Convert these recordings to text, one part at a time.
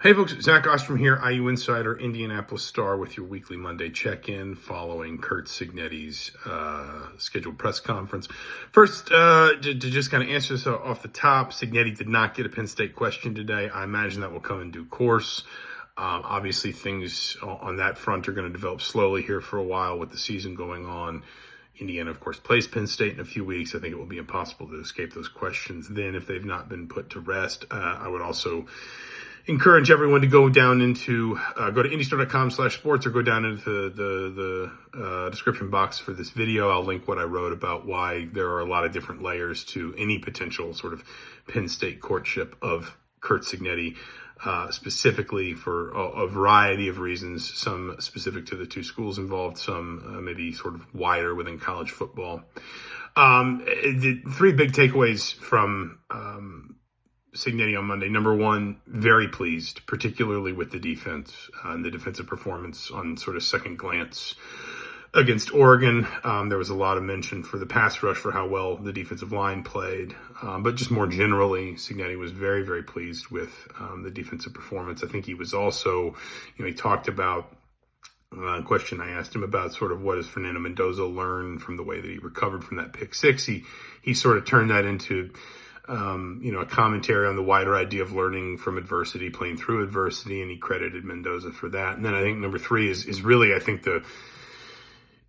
Hey folks, Zach Osterman here, IU Insider, Indianapolis Star with your weekly Monday check-in following Curt Cignetti's scheduled press conference. First, to just kind of answer this off the top, Cignetti did not get a Penn State question today. I imagine that will come in due course. Obviously, things on that front are going to develop slowly here for a while with the season going on. Indiana, of course, plays Penn State in a few weeks. I think it will be impossible to escape those questions then if they've not been put to rest. I would also encourage everyone to go to indystore.com/sports or go down into the description box for this video. I'll link what I wrote about why there are a lot of different layers to any potential sort of Penn State courtship of Curt Cignetti, specifically for a variety of reasons, some specific to the two schools involved, some maybe sort of wider within college football. The three big takeaways from Cignetti on Monday. Number one, very pleased, particularly with the defense and the defensive performance on sort of second glance against Oregon. There was a lot of mention for the pass rush for how well the defensive line played. But just more generally, Cignetti was very, very pleased with the defensive performance. I think he was also, he talked about a question I asked him about sort of what does Fernando Mendoza learn from the way that he recovered from that pick six. He sort of turned that into a commentary on the wider idea of learning from adversity, playing through adversity, and he credited Mendoza for that. And then I think number three is really, I think,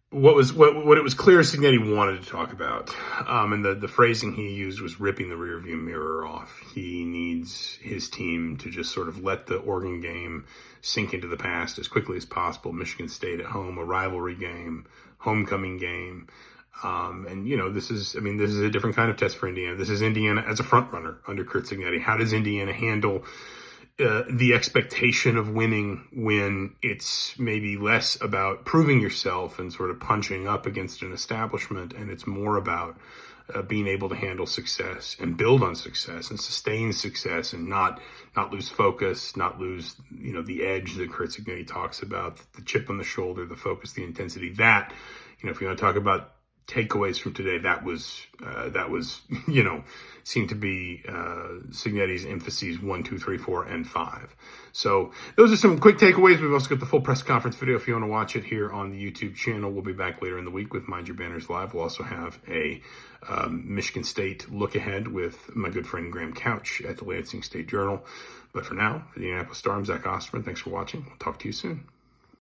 what it was clear Cignetti wanted to talk about. And the phrasing he used was ripping the rearview mirror off. He needs his team to just sort of let the Oregon game sink into the past as quickly as possible. Michigan State at home, a rivalry game, homecoming game. This is a different kind of test for Indiana. This is Indiana as a front runner under Curt Cignetti. How does Indiana handle the expectation of winning when it's maybe less about proving yourself and sort of punching up against an establishment, and it's more about being able to handle success and build on success and sustain success and not lose focus, not lose, the edge that Curt Cignetti talks about, the chip on the shoulder, the focus, the intensity. That, if you want to talk about takeaways from today, that was seemed to be Cignetti's emphases 1, 2, 3, 4, and 5. So those are some quick takeaways. We've also got the full press conference video if you want to watch it here on the YouTube channel. We'll be back later in the week with Mind Your Banners Live. We'll also have a Michigan State look ahead with my good friend Graham Couch at the Lansing State Journal. But for now, for the Indianapolis Star, I'm Zach Osterman. Thanks for watching. We'll talk to you soon.